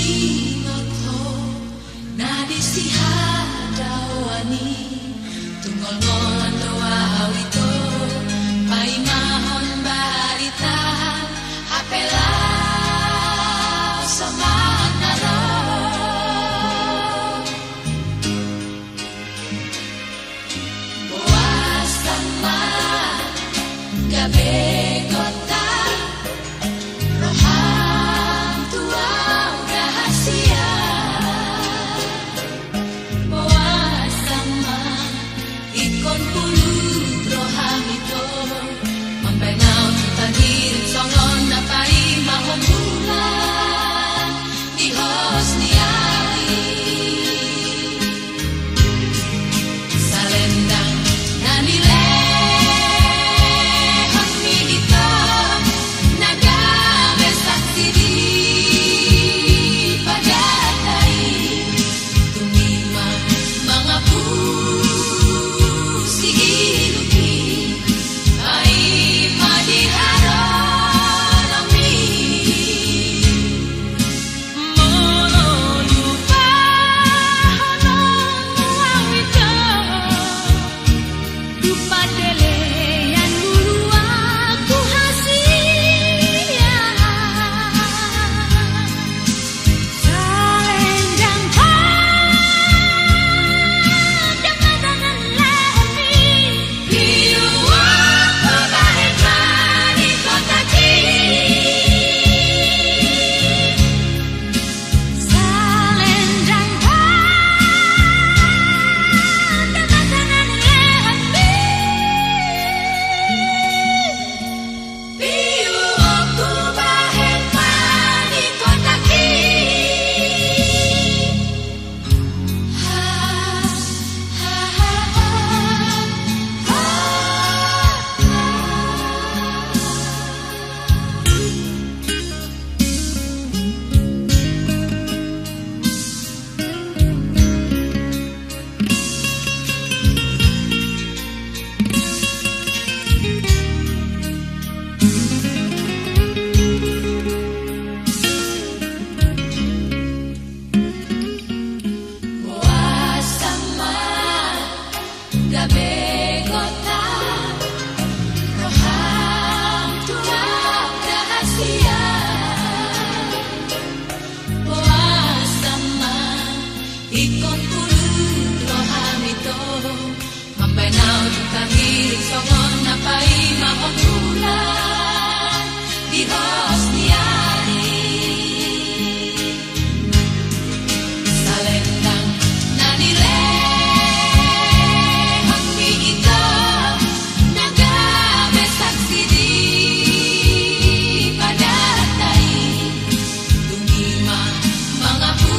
sinoto nadi si hadawani tungol ngolan doa awito paimahon baritahan hapela sama naro boas sama gabe kota rohang tuang rahasia boas sama ikon pulut rohang itu membenau tentangir songon napai mahon bulan di hosniari salendang nanile ikon pulut roham itu membenau tentangir songon napai mahon bulan di hosniari salendang nanile hati itu naga besak sidi pada tai tungima mengapu